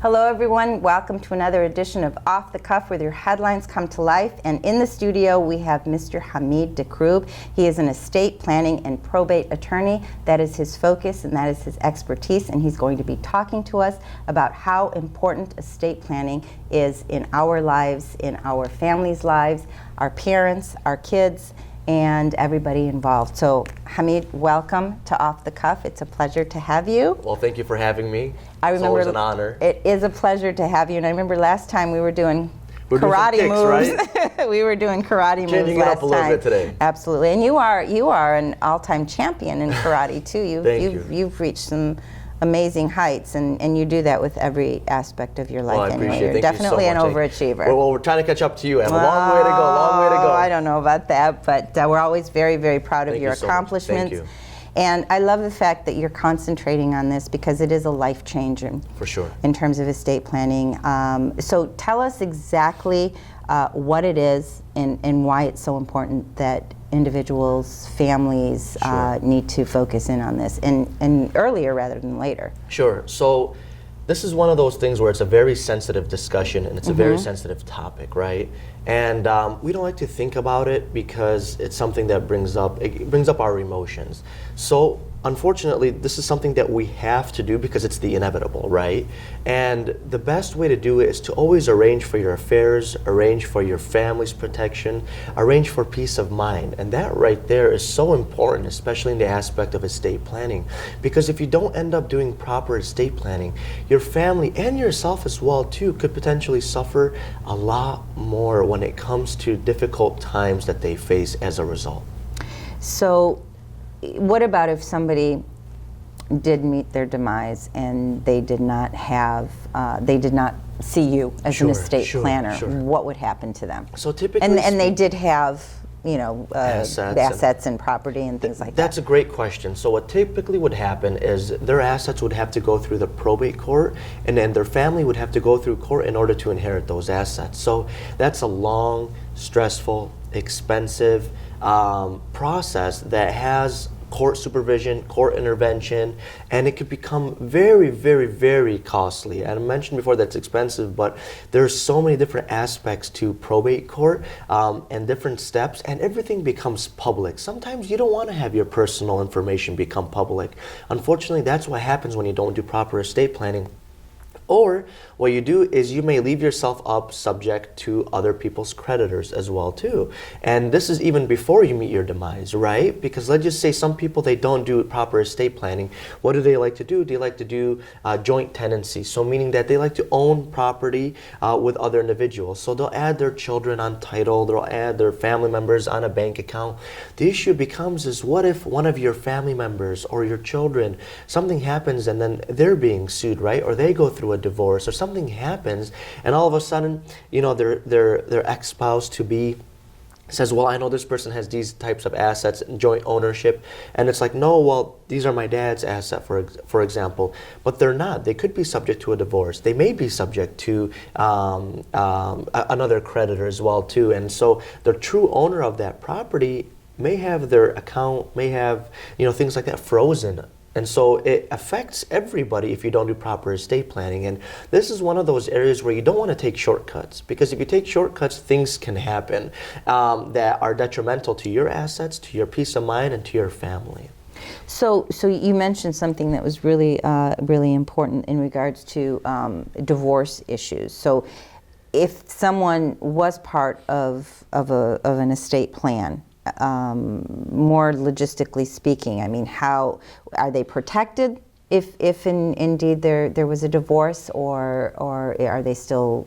Hello everyone, welcome to another edition of Off the Cuff where your headlines come to life. And in the studio we have Mr. Hameed Dakroub. He is an estate planning and probate attorney. That is his focus and that is his expertise, and he's going to be talking to us about how important estate planning is in our lives, in our families' lives, our parents, our kids, and everybody involved. So Hameed, welcome to Off the Cuff. It's a pleasure to have you. Well, thank you for having me. It's always an honor. It is a pleasure to have you. And I remember last time we were doing karate moves. Right? We were doing karate moves Changing last it up a little bit today. Absolutely. And you are an all-time champion in karate too. Thank you. You've reached some amazing heights, and you do that with every aspect of your life. Well, I anyway. appreciate it. You're Thank you so definitely an much. overachiever. Well, we're trying to catch up to you. I have a long way to go, I don't know about that, but we're always very, very proud of Thank your you so much. accomplishments. Thank you. And I love the fact that you're concentrating on this because it is a life changer. For sure. In terms of estate planning. So tell us exactly what it is and why it's so important that individuals, families need to focus in on this and earlier rather than later. Sure. So this is one of those things where it's a very sensitive discussion and it's a very sensitive topic, right? And we don't like to think about it because it's something that brings up our emotions. So unfortunately, this is something that we have to do because it's the inevitable, right? And the best way to do it is to always arrange for your affairs, arrange for your family's protection, arrange for peace of mind. And that right there is so important, especially in the aspect of estate planning. Because if you don't end up doing proper estate planning, your family and yourself as well too could potentially suffer a lot more when it comes to difficult times that they face as a result. So what about if somebody did meet their demise and they did not see you as an estate planner? What would happen to them? So typically, and they did have, assets and property and things like that. That's a great question. So what typically would happen is their assets would have to go through the probate court, and then their family would have to go through court in order to inherit those assets. So that's a long, stressful, expensive process that has court supervision, court intervention, and it could become very, very, very costly. And I mentioned before that's expensive, but there's so many different aspects to probate court and different steps, and everything becomes public. Sometimes you don't want to have your personal information become public. Unfortunately, that's what happens when you don't do proper estate planning. Or what you do is you may leave yourself up subject to other people's creditors as well too. And this is even before you meet your demise, right? Because let's just say some people, they don't do proper estate planning. What do they like to do? They like to do joint tenancy. So meaning that they like to own property with other individuals. So they'll add their children on title, they'll add their family members on a bank account. The issue becomes is what if one of your family members or your children, something happens and then they're being sued, right? Or they go through a divorce or something happens and all of a sudden, their ex-spouse to be says, well, I know this person has these types of assets and joint ownership, and it's like, no, well, these are my dad's asset, for example, but they're not. They could be subject to a divorce. They may be subject to another creditor as well too, and so the true owner of that property may have their account, may have things like that frozen. And so it affects everybody if you don't do proper estate planning. And this is one of those areas where you don't want to take shortcuts, because if you take shortcuts, things can happen that are detrimental to your assets, to your peace of mind, and to your family. So you mentioned something that was really, really important in regards to divorce issues. So if someone was part of an estate plan, more logistically speaking, I mean, how are they protected if indeed there was a divorce, or are they still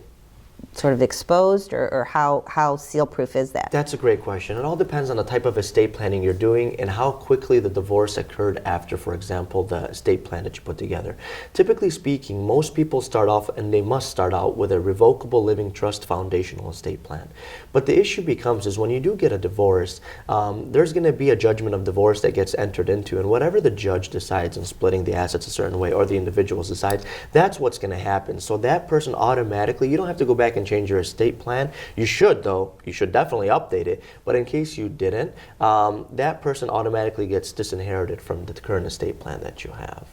sort of exposed, or how seal-proof is that? That's a great question. It all depends on the type of estate planning you're doing and how quickly the divorce occurred after, for example, the estate plan that you put together. Typically speaking, most people start off, and they must start out with a revocable living trust foundational estate plan. But the issue becomes is when you do get a divorce, there's going to be a judgment of divorce that gets entered into, and whatever the judge decides in splitting the assets a certain way, or the individuals decide, that's what's going to happen. So that person automatically, you don't have to go back and change your estate plan. You should, though. You should definitely update it. But in case you didn't, that person automatically gets disinherited from the current estate plan that you have.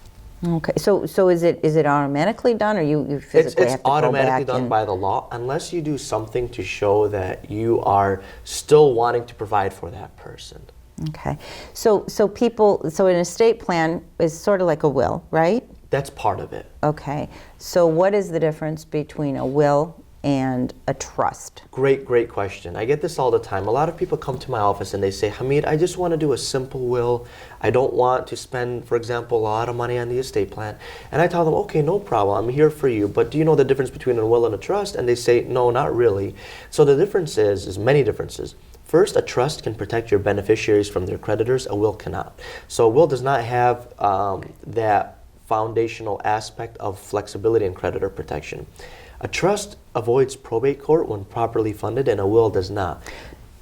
Okay, so is it automatically done, or you physically It's have to go automatically back done and- by the law unless you do something to show that you are still wanting to provide for that person. Okay, so an estate plan is sort of like a will, right? That's part of it. Okay, so what is the difference between a will and a trust? Great question. I get this all the time. A lot of people come to my office and they say, Hameed, I just want to do a simple will. I don't want to spend, for example, a lot of money on the estate plan. And I tell them, okay, no problem. I'm here for you. But do you know the difference between a will and a trust? And they say, no, not really. So the difference is many differences. First, a trust can protect your beneficiaries from their creditors. A will cannot. So a will does not have that foundational aspect of flexibility and creditor protection. A trust avoids probate court when properly funded, and a will does not.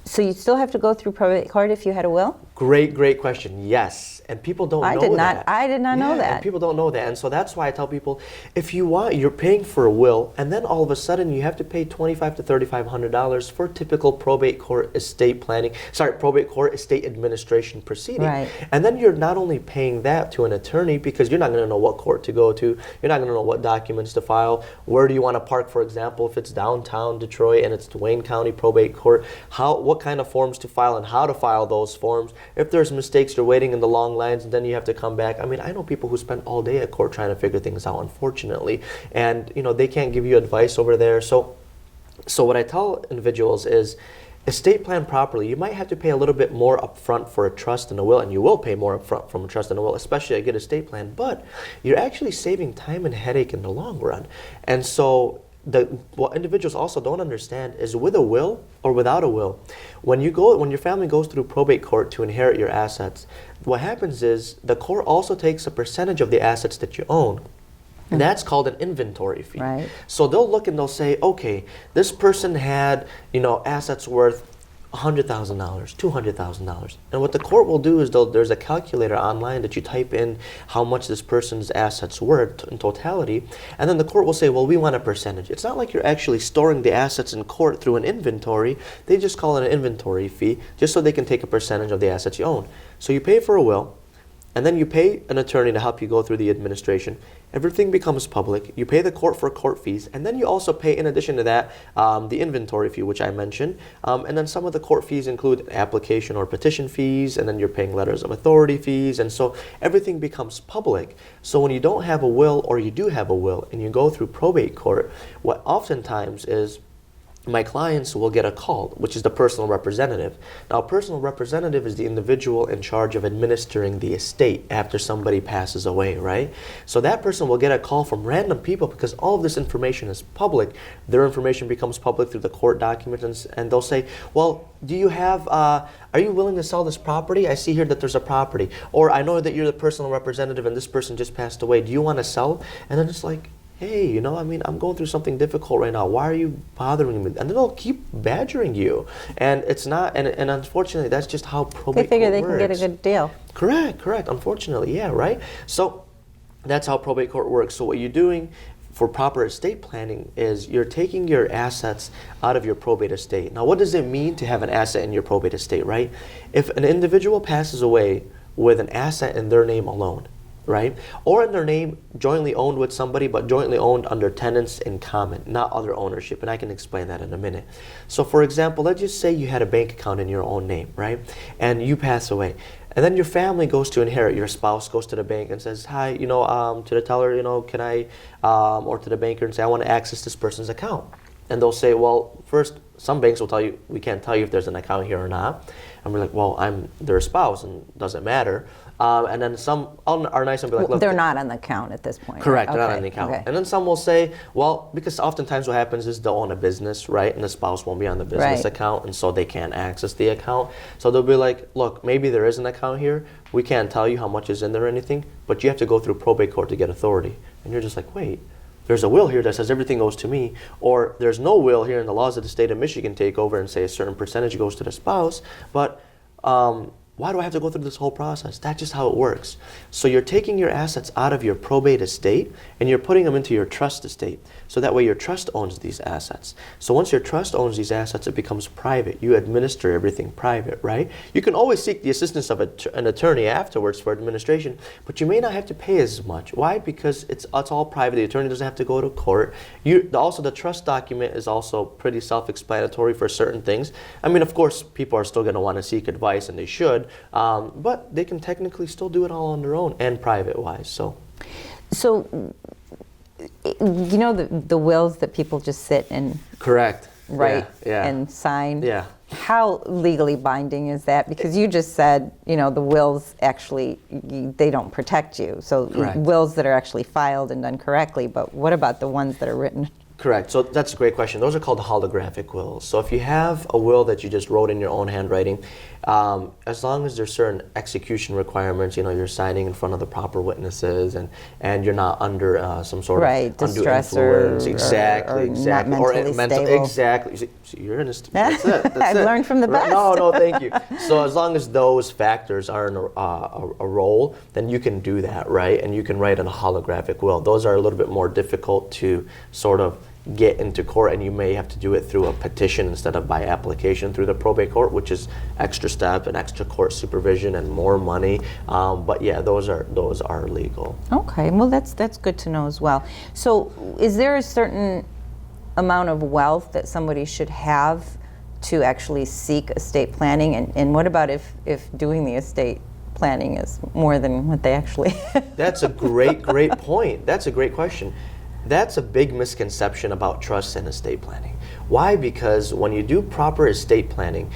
So you still have to go through probate court if you had a will? Great question. Yes, and people don't know that. I did not know that. And people don't know that, and so that's why I tell people, if you want, you're paying for a will, and then all of a sudden you have to pay $2,500 to $3,500 for typical probate court estate administration proceeding. Right. And then you're not only paying that to an attorney because you're not going to know what court to go to, you're not going to know what documents to file, where do you want to park, for example, if it's downtown Detroit and it's Wayne County Probate Court, what kind of forms to file and how to file those forms. If there's mistakes, you're waiting in the long lines and then you have to come back. I mean, I know people who spend all day at court trying to figure things out, unfortunately, and they can't give you advice over there. So what I tell individuals is, estate plan properly, you might have to pay a little bit more upfront for a trust and a will, and you will pay more upfront from a trust and a will, especially a good estate plan, but you're actually saving time and headache in the long run. And so what individuals also don't understand is, with a will or without a will, when your family goes through probate court to inherit your assets, what happens is the court also takes a percentage of the assets that you own. And that's called an inventory fee. Right. So they'll look and they'll say, okay, this person had assets worth $100,000, $200,000. And what the court will do is there's a calculator online that you type in how much this person's assets were in totality, and then the court will say, well, we want a percentage. It's not like you're actually storing the assets in court through an inventory. They just call it an inventory fee, just so they can take a percentage of the assets you own. So you pay for a will, and then you pay an attorney to help you go through the administration. Everything becomes public. You pay the court for court fees, and then you also pay, in addition to that, the inventory fee, which I mentioned. And then some of the court fees include application or petition fees, and then you're paying letters of authority fees, and so everything becomes public. So when you don't have a will, or you do have a will, and you go through probate court, what oftentimes is, my clients will get a call, which is the personal representative. Now, a personal representative is the individual in charge of administering the estate after somebody passes away, right? So that person will get a call from random people because all of this information is public. Their information becomes public through the court documents, and they'll say, well, do you have, are you willing to sell this property? I see here that there's a property. Or I know that you're the personal representative and this person just passed away. Do you want to sell? And then it's like, hey, I'm going through something difficult right now. Why are you bothering me? And then they'll keep badgering you. And it's not, and unfortunately, that's just how probate They figure they court can get a works. good deal. Correct. Unfortunately, yeah, right? So that's how probate court works. So what you're doing for proper estate planning is you're taking your assets out of your probate estate. Now, what does it mean to have an asset in your probate estate, right? If an individual passes away with an asset in their name alone, right? Or in their name, jointly owned with somebody, but jointly owned under tenants in common, not other ownership. And I can explain that in a minute. So for example, let's just say you had a bank account in your own name, right? And you pass away. And then your family goes to inherit. Your spouse goes to the bank and says, hi, to the teller, can I, or to the banker and say, I want to access this person's account. And they'll say, well, first, some banks will tell you, we can't tell you if there's an account here or not. And we're like, well, I'm their spouse and it doesn't matter. And then some are nice and be like, look. They're not on the account at this point. Correct, right? they're not on the account. Okay. And then some will say, well, because oftentimes what happens is they'll own a business, right? And the spouse won't be on the business Right. account, and so they can't access the account. So they'll be like, look, maybe there is an account here. We can't tell you how much is in there or anything, but you have to go through probate court to get authority. And you're just like, wait. There's a will here that says everything goes to me, or there's no will here, and the laws of the state of Michigan take over and say a certain percentage goes to the spouse, but Why do I have to go through this whole process? That's just how it works. So you're taking your assets out of your probate estate and you're putting them into your trust estate. So that way your trust owns these assets. So once your trust owns these assets, it becomes private. You administer everything private, right? You can always seek the assistance of an attorney afterwards for administration, but you may not have to pay as much. Why? Because it's all private. The attorney doesn't have to go to court. Also, the trust document is also pretty self-explanatory for certain things. I mean, of course, people are still going to want to seek advice, and they should, but they can technically still do it all on their own and private-wise. So, you know the wills that people just sit and correct, write yeah. and sign? Yeah. How legally binding is that? Because you just said, you know, the wills actually, they don't protect you. So Correct. Wills that are actually filed and done correctly, but what about the ones that are written? Correct. So that's a great question. Those are called holographic wills. So if you have a will that you just wrote in your own handwriting, as long as there's certain execution requirements, you know, you're signing in front of the proper witnesses, and you're not under some sort of undue distress influence. or Exactly. not mentally stable. Exactly. See, you're in a. That's it. That's I've it. learned from the best. No, thank you. So as long as those factors are in a role, then you can do that, right? And you can write in a holographic will. Those are a little bit more difficult to sort of get into court, and you may have to do it through a petition instead of by application through the probate court, which is extra step and extra court supervision and more money. But yeah, those are legal. Okay, well that's good to know as well. So is there a certain amount of wealth that somebody should have to actually seek estate planning? And what about if doing the estate planning is more than what they actually That's a great point. That's a great question. That's a big misconception about trust and estate planning. Why? Because when you do proper estate planning,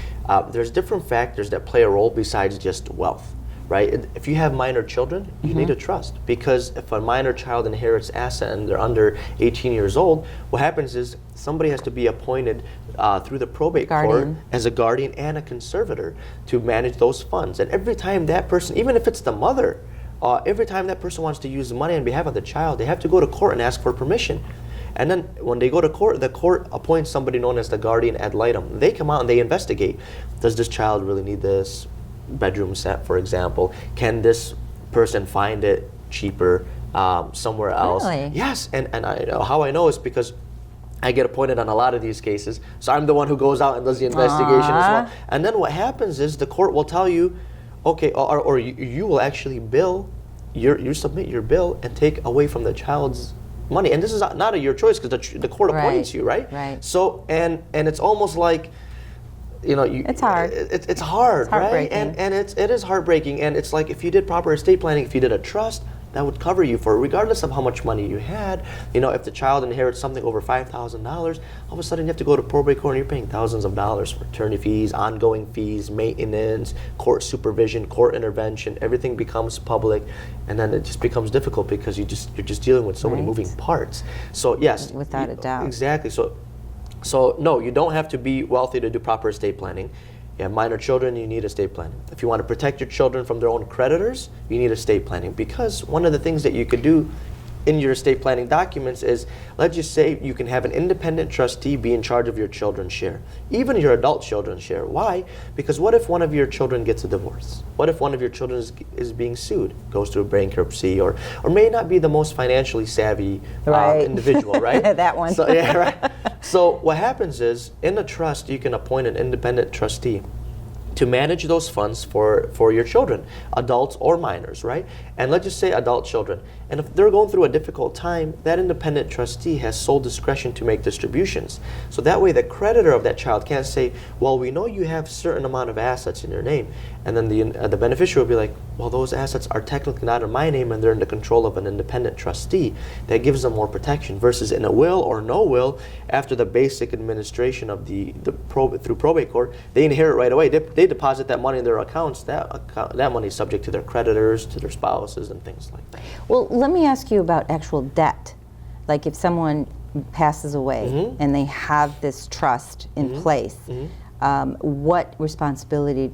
there's different factors that play a role besides just wealth, right? If you have minor children, you need a trust, because if a minor child inherits asset and they're under 18 years old, what happens is somebody has to be appointed through the probate court as a guardian and a conservator to manage those funds. And every time that person, even if it's the mother, every time that person wants to use the money on behalf of the child, they have to go to court and ask for permission. And then when they go to court, the court appoints somebody known as the guardian ad litem. They come out and they investigate. Does this child really need this bedroom set, for example? Can this person find it cheaper somewhere else? Really? Yes, and how I know is because I get appointed on a lot of these cases, so I'm the one who goes out and does the investigation as well. And then what happens is the court will tell you, okay, or you will actually bill, you submit your bill and take away from the child's money. And this is not your choice because the court appoints you, right? Right. So, and it's almost like, you know, it's hard. It's hard, right? And it is heartbreaking. And it's like if you did proper estate planning, if you did a trust, that would cover you for regardless of how much money you had. You know, if the child inherits something over $5,000, all of a sudden you have to go to probate court and you're paying thousands of dollars for attorney fees, ongoing fees, maintenance, court supervision, court intervention. Everything becomes public, and then it just becomes difficult because you're just dealing with so many moving parts. So yes, without a doubt, exactly. So no, you don't have to be wealthy to do proper estate planning. You have minor children, you need estate planning. If you want to protect your children from their own creditors, you need estate planning, because one of the things that you could do in your estate planning documents is, let's just say you can have an independent trustee be in charge of your children's share, even your adult children's share. Why? Because what if one of your children gets a divorce? What if one of your children is being sued, goes through bankruptcy, or may not be the most financially savvy individual, right? That one. So, yeah, right. So what happens is, in a trust, you can appoint an independent trustee to manage those funds for your children, adults or minors, right? And let's just say adult children. And if they're going through a difficult time, that independent trustee has sole discretion to make distributions. So that way the creditor of that child can't say, well, we know you have a certain amount of assets in your name. And then the beneficiary will be like, well, those assets are technically not in my name and they're in the control of an independent trustee. That gives them more protection, versus in a will or no will, after the basic administration of through probate court, they inherit right away. They deposit that money in their accounts. That money is subject to their creditors, to their spouses, and things like that. Well, let me ask you about actual debt. Like if someone passes away and they have this trust in place, what responsibility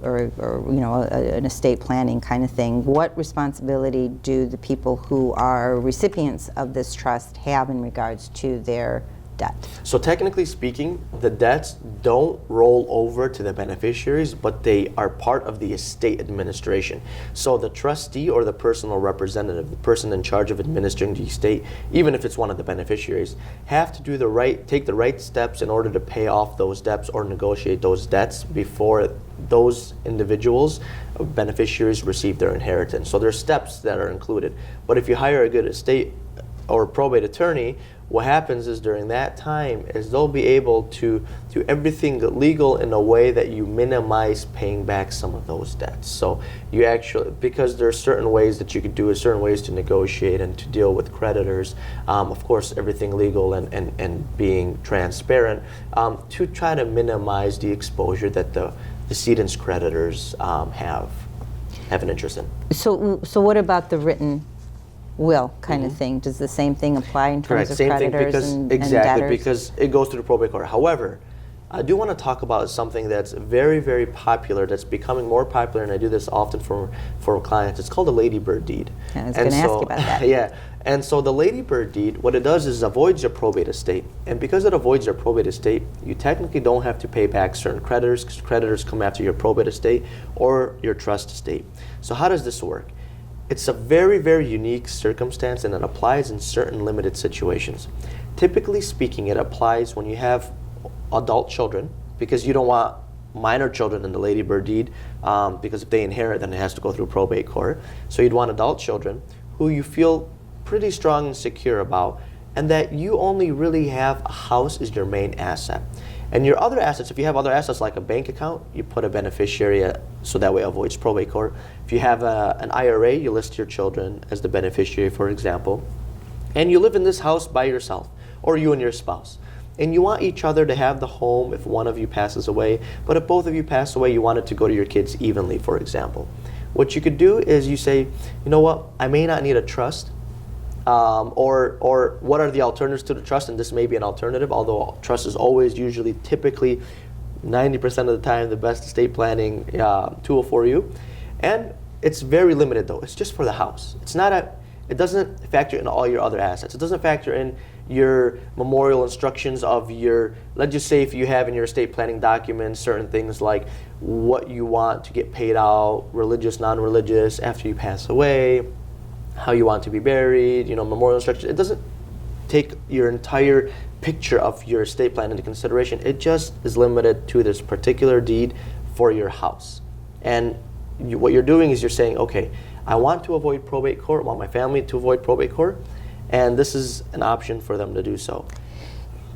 or you know, an estate planning kind of thing, what responsibility do the people who are recipients of this trust have in regards to their debt? So technically speaking, the debts don't roll over to the beneficiaries, but they are part of the estate administration. So the trustee or the personal representative, the person in charge of administering the estate, even if it's one of the beneficiaries, have to take the right steps in order to pay off those debts or negotiate those debts before those individuals, beneficiaries, receive their inheritance. So there's steps that are included. But if you hire a good estate or probate attorney, what happens is during that time is they'll be able to do everything legal in a way that you minimize paying back some of those debts. So you actually, because there are certain ways that you could do it, certain ways to negotiate and to deal with creditors, of course everything legal and being transparent, to try to minimize the exposure that the decedent's creditors have an interest in. So what about the written will kind of thing? Does the same thing apply in terms of Same creditors thing, because and debtors? because it goes through the probate court. However, I do want to talk about something that's very, very popular, that's becoming more popular, and I do this often for clients. It's called a ladybird deed. I was going to ask you about that. Yeah, and so the ladybird deed, what it does is avoids your probate estate. And because it avoids your probate estate, you technically don't have to pay back certain creditors, because creditors come after your probate estate or your trust estate. So how does this work? It's a very, very unique circumstance, and it applies in certain limited situations. Typically speaking, it applies when you have adult children, because you don't want minor children in the ladybird deed, because if they inherit, then it has to go through probate court. So you'd want adult children who you feel pretty strong and secure about, and that you only really have a house as your main asset. And your other assets, if you have other assets like a bank account, you put a beneficiary, so that way it avoids probate court. If you have an IRA, you list your children as the beneficiary, for example. And you live in this house by yourself, or you and your spouse. And you want each other to have the home if one of you passes away, but if both of you pass away, you want it to go to your kids evenly, for example. What you could do is you say, you know what, I may not need a trust, or what are the alternatives to the trust? And this may be an alternative, although trust is always usually typically 90% of the time the best estate planning tool for you. And it's very limited though. It's just for the house. It doesn't factor in all your other assets. It doesn't factor in your memorial instructions of let's just say if you have in your estate planning documents certain things like what you want to get paid out, religious, non-religious, after you pass away, how you want to be buried, memorial instructions. It doesn't take your entire picture of your estate plan into consideration. It just is limited to this particular deed for your house. And what you're doing is you're saying, okay, I want to avoid probate court, I want my family to avoid probate court, and this is an option for them to do so.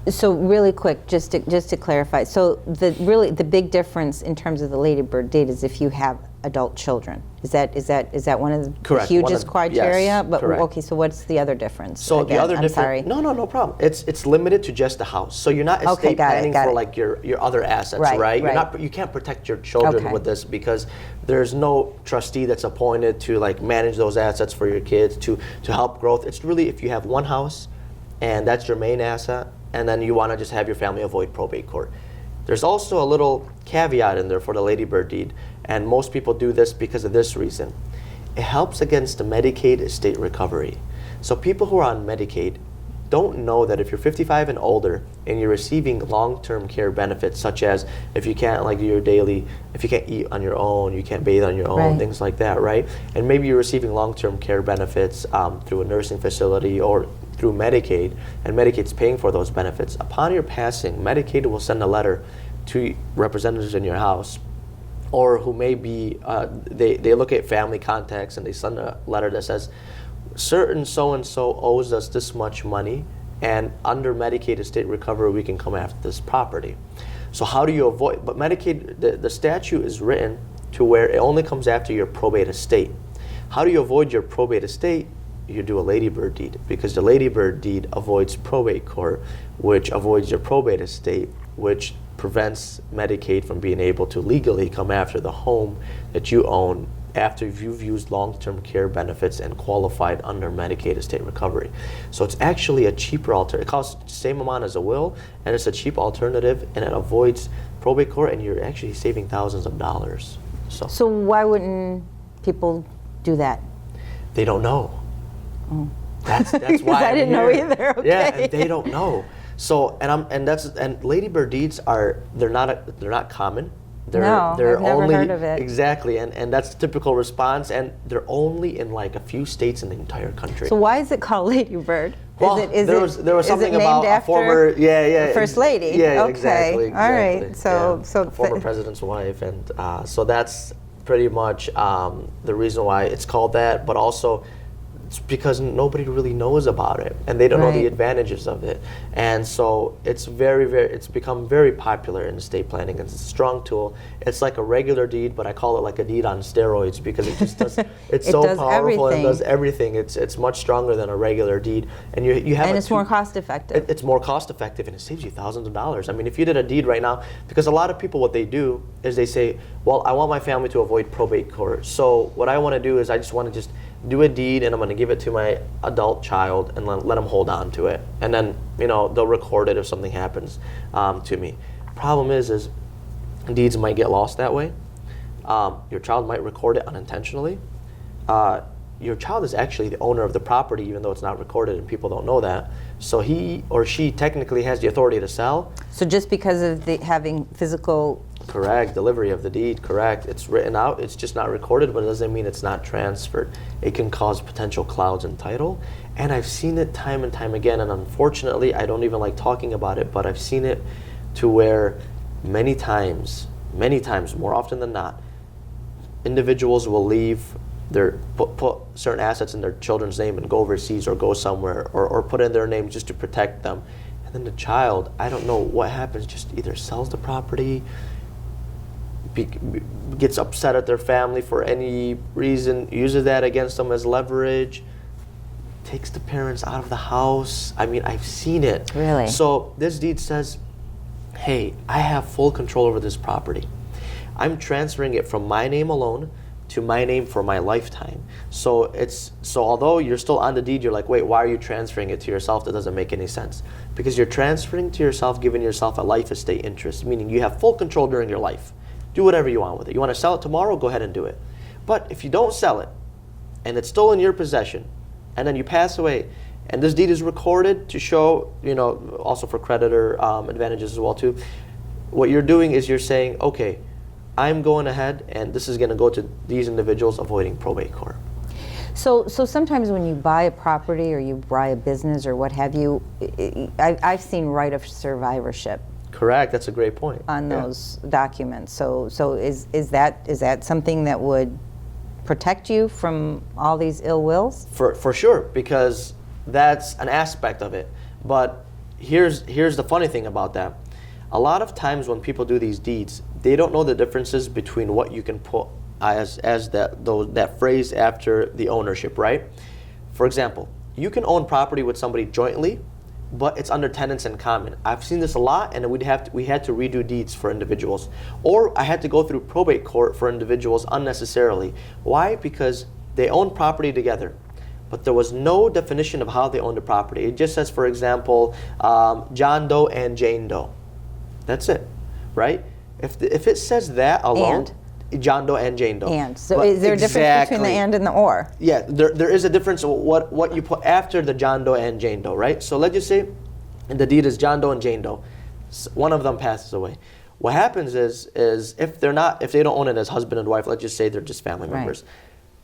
So really quick, just to clarify, so the big difference in terms of the ladybird deed is if you have adult children. Is that one of the Correct. hugest criteria? Yes, but correct. Okay, so what's the other difference? So again? the other I'm difference. sorry. No problem. It's limited to just the house. So you're not estate planning for like your other assets, right? You can't protect your children with this, because there's no trustee that's appointed to like manage those assets for your kids to help growth. It's really if you have one house and that's your main asset, and then you want to just have your family avoid probate court. There's also a little caveat in there for the ladybird deed, and most people do this because of this reason. It helps against the Medicaid estate recovery. So people who are on Medicaid don't know that if you're 55 and older and you're receiving long-term care benefits, such as if you can't if you can't eat on your own, you can't bathe on your own, things like that, right? And maybe you're receiving long-term care benefits through a nursing facility or through Medicaid, and Medicaid's paying for those benefits. Upon your passing, Medicaid will send a letter to representatives in your house, or who may be, they look at family contacts and they send a letter that says, certain so-and-so owes us this much money, and under Medicaid estate recovery, we can come after this property. So how do you avoid, but Medicaid, the statute is written to where it only comes after your probate estate. How do you avoid your probate estate? You do a ladybird deed, because the ladybird deed avoids probate court, which avoids your probate estate, which prevents Medicaid from being able to legally come after the home that you own after you've used long-term care benefits and qualified under Medicaid estate recovery. So it's actually a cheaper alternative. It costs the same amount as a will, and it's a cheap alternative, and it avoids probate court, and you're actually saving thousands of dollars. So why wouldn't people do that? They don't know. That's why I didn't know either. Okay. Yeah, and they don't know. So and ladybird deeds they're not common. No, They're I've never only, heard of it. Exactly, and that's the typical response, and they're only in like a few states in the entire country. So why is it called ladybird? Well, there was something about a former first lady. Yeah, okay. exactly. All right. So a former president's wife, and so that's pretty much the reason why it's called that. But also, it's because nobody really knows about it, and they don't know the advantages of it, and so it's it's become very popular in estate planning. It's a strong tool. It's like a regular deed, but I call it like a deed on steroids because it just does. It's so powerful and does everything. It's much stronger than a regular deed, and you have. And it's more cost effective. It's more cost effective, and it saves you thousands of dollars. I mean, if you did a deed right now, because a lot of people, what they do is they say, well, I want my family to avoid probate court, so what I want to do is I just want to just do a deed, and I'm going to give it to my adult child and let them hold on to it, and then they'll record it if something happens to me. Problem is deeds might get lost that way. Your child might record it unintentionally. Your child is actually the owner of the property, even though it's not recorded, and people don't know that. So he or she technically has the authority to sell. So just because of having physical. Correct, delivery of the deed, correct. It's written out, it's just not recorded, but it doesn't mean it's not transferred. It can cause potential clouds in title, and I've seen it time and time again, and unfortunately, I don't even like talking about it, but I've seen it to where many times, more often than not, individuals will leave put certain assets in their children's name and go overseas or go somewhere or put in their name just to protect them. And then the child, I don't know what happens, just either sells the property, gets upset at their family for any reason, uses that against them as leverage, takes the parents out of the house. I mean, I've seen it. Really? So this deed says, hey, I have full control over this property. I'm transferring it from my name alone to my name for my lifetime. So although you're still on the deed, you're like, wait, why are you transferring it to yourself? That doesn't make any sense. Because you're transferring to yourself, giving yourself a life estate interest, meaning you have full control during your life. Do whatever you want with it. You want to sell it tomorrow? Go ahead and do it. But if you don't sell it, and it's still in your possession, and then you pass away, and this deed is recorded to show, also for creditor advantages as well too, what you're doing is you're saying, okay, I'm going ahead, and this is going to go to these individuals avoiding probate court. So sometimes when you buy a property or you buy a business or what have you, I've seen right of survivorship. Correct. That's a great point. On those documents. So is that something that would protect you from all these ill wills? For sure, because that's an aspect of it. But here's the funny thing about that. A lot of times when people do these deeds, they don't know the differences between what you can put as that phrase after the ownership, right? For example, you can own property with somebody jointly, but it's under tenants in common. I've seen this a lot, and we had to redo deeds for individuals. Or I had to go through probate court for individuals unnecessarily. Why? Because they own property together, but there was no definition of how they owned the property. It just says, for example, John Doe and Jane Doe. That's it, right? If it says that alone, John Doe and Jane Doe. And so is there a difference between the and the or? Yeah, there is a difference of what you put after the John Doe and Jane Doe, right? So let's just say the deed is John Doe and Jane Doe. One of them passes away. What happens is if they don't own it as husband and wife, let's just say they're just family members,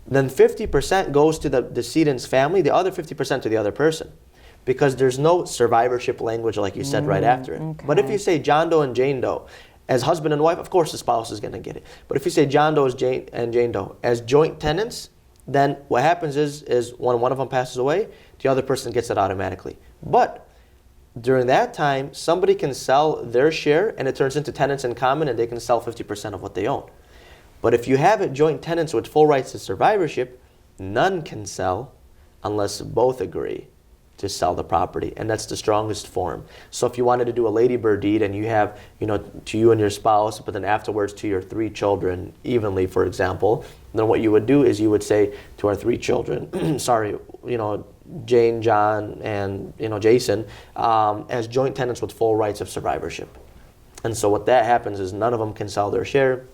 then 50% goes to the decedent's family, the other 50% to the other person. Because there's no survivorship language like you said right after it. Okay. But if you say John Doe and Jane Doe as husband and wife, of course the spouse is going to get it. But if you say John Doe and Jane Doe as joint tenants, then what happens is when one of them passes away, the other person gets it automatically. But during that time, somebody can sell their share and it turns into tenants in common, and they can sell 50% of what they own. But if you have it joint tenants with full rights to survivorship, none can sell unless both agree to sell the property, and that's the strongest form. So if you wanted to do a ladybird deed and you have, to you and your spouse, but then afterwards to your 3 children evenly, for example, then what you would do is you would say to our 3 children, sorry, Jane, John, and Jason, as joint tenants with full rights of survivorship. And so what that happens is none of them can sell their share.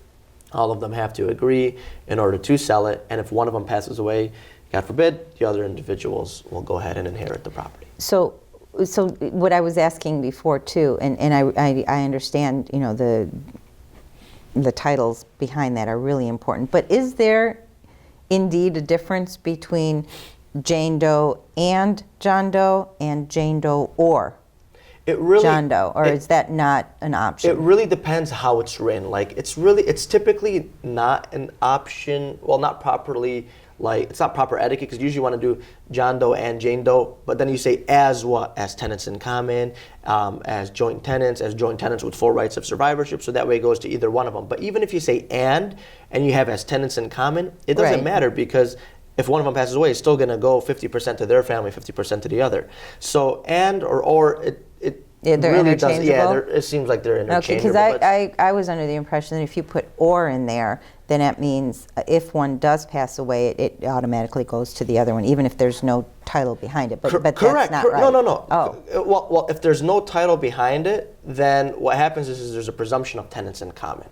All of them have to agree in order to sell it, and if one of them passes away, God forbid, the other individuals will go ahead and inherit the property. So So what I was asking before too, and I understand, the titles behind that are really important, but is there indeed a difference between Jane Doe and John Doe and Jane Doe or John Doe, or is that not an option? It really depends how it's written. Like it's typically not an option. Well, not properly. Like it's not proper etiquette because you usually want to do John Doe and Jane Doe, but then you say as what? As tenants in common, as joint tenants with full rights of survivorship. So that way it goes to either one of them. But even if you say and you have as tenants in common, it doesn't matter because if one of them passes away, it's still going to go 50% to their family, 50% to the other. So and or it they're really interchangeable? it seems like they're interchangeable. Okay, because I was under the impression that if you put or in there, then that means if one does pass away, it automatically goes to the other one, even if there's no title behind it. But Correct. That's not right. No. Oh. Well, if there's no title behind it, then what happens is there's a presumption of tenants in common.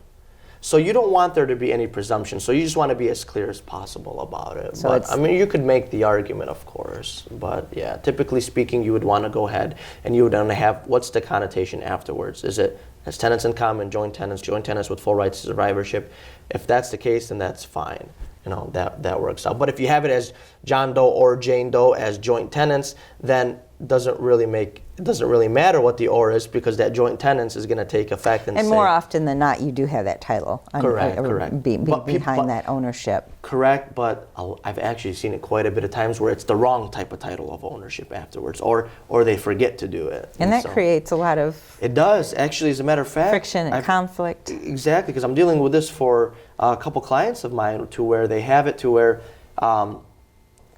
So you don't want there to be any presumption. So you just want to be as clear as possible about it. So but I mean, you could make the argument, of course. But yeah, typically speaking, you would want to go ahead and you would want to have what's the connotation afterwards? Is it as tenants in common, joint tenants with full rights to survivorship? If that's the case, then that's fine. That works out. But if you have it as John Doe or Jane Doe as joint tenants, then it doesn't really matter what the or is because that joint tenants is going to take effect and more often than not, you do have that title. Correct. Behind that ownership. Correct, but I've actually seen it quite a bit of times where it's the wrong type of title of ownership afterwards, or they forget to do it. And that creates a lot of. It does, actually, as a matter of fact. Friction and conflict. Exactly, because I'm dealing with this for a couple clients of mine to where they have it to where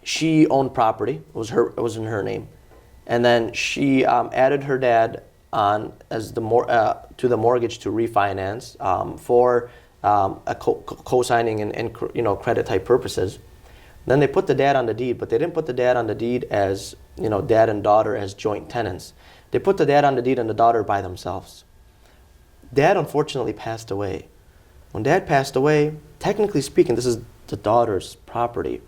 she owned property. It was in her name. And then she added her dad on as to the mortgage to refinance for a co-signing and credit type purposes. Then they put the dad on the deed, but they didn't put the dad on the deed as dad and daughter as joint tenants. They put the dad on the deed and the daughter by themselves. Dad unfortunately passed away. When Dad passed away, technically speaking, this is the daughter's property,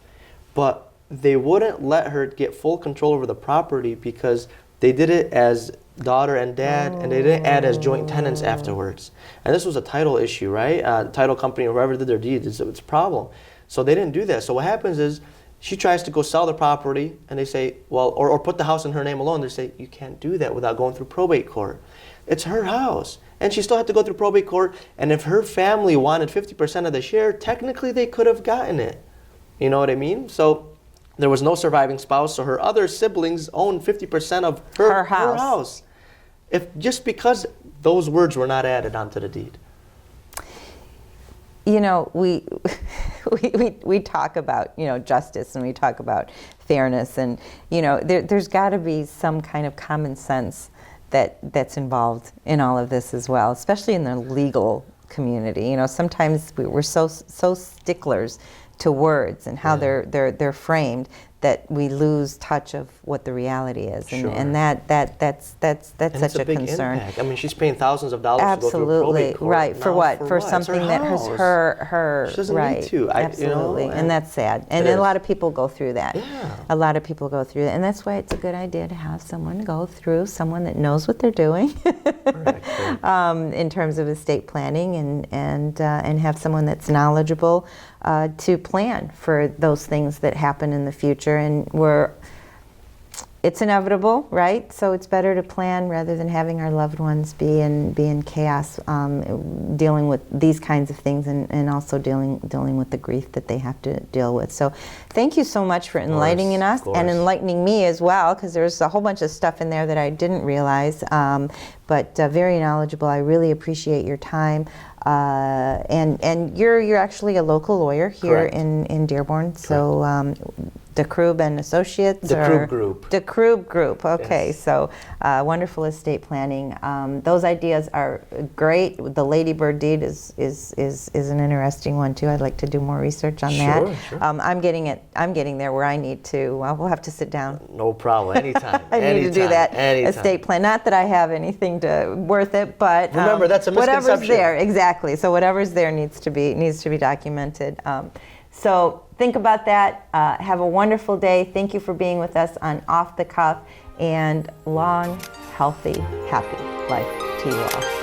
but they wouldn't let her get full control over the property because they did it as daughter and dad, and they didn't add as joint tenants afterwards. And this was a title issue, right? Title company or whoever did their deed, it's a problem. So they didn't do that. So what happens is she tries to go sell the property, and they say, well, or put the house in her name alone. They say, you can't do that without going through probate court. It's her house. And she still had to go through probate court, and if her family wanted 50% of the share, technically they could have gotten it. You know what I mean? So there was no surviving spouse, so her other siblings owned 50% of her house. Just because those words were not added onto the deed. We talk about justice, and we talk about fairness, and there's got to be some kind of common sense that's involved in all of this as well, especially in the legal community. Sometimes we're so sticklers to words and how they're framed that we lose touch of what the reality is, and that's such a concern. Impact. I mean, she's paying thousands of dollars to go through probate court. Right. For what? For something that has her she doesn't right. need to. Absolutely. And that's sad. And a lot of people go through that. Yeah. A lot of people go through that, and that's why it's a good idea to have someone go through, someone that knows what they're doing, Correct. in terms of estate planning, and have someone that's knowledgeable to plan for those things that happen in the future. And it's inevitable, right? So it's better to plan rather than having our loved ones be in chaos, dealing with these kinds of things, and also dealing with the grief that they have to deal with. So thank you so much for enlightening us and enlightening me as well, because there's a whole bunch of stuff in there that I didn't realize, but very knowledgeable. I really appreciate your time. And you're actually a local lawyer here in Dearborn. Correct. So Dakroub and Associates. Dakroub Group. Dakroub Group. Okay, yes. So wonderful estate planning. Those ideas are great. The Ladybird deed is an interesting one too. I'd like to do more research on that. Sure. I'm getting there where I need to. We'll have to sit down. No problem. Anytime. I need to do that anytime. Estate plan. Not that I have anything worth it, but remember that's a misconception. Whatever's there, exactly. So whatever's there needs to be documented. So think about that. Have a wonderful day. Thank you for being with us on Off the Cuff. and long, healthy, happy life to you all.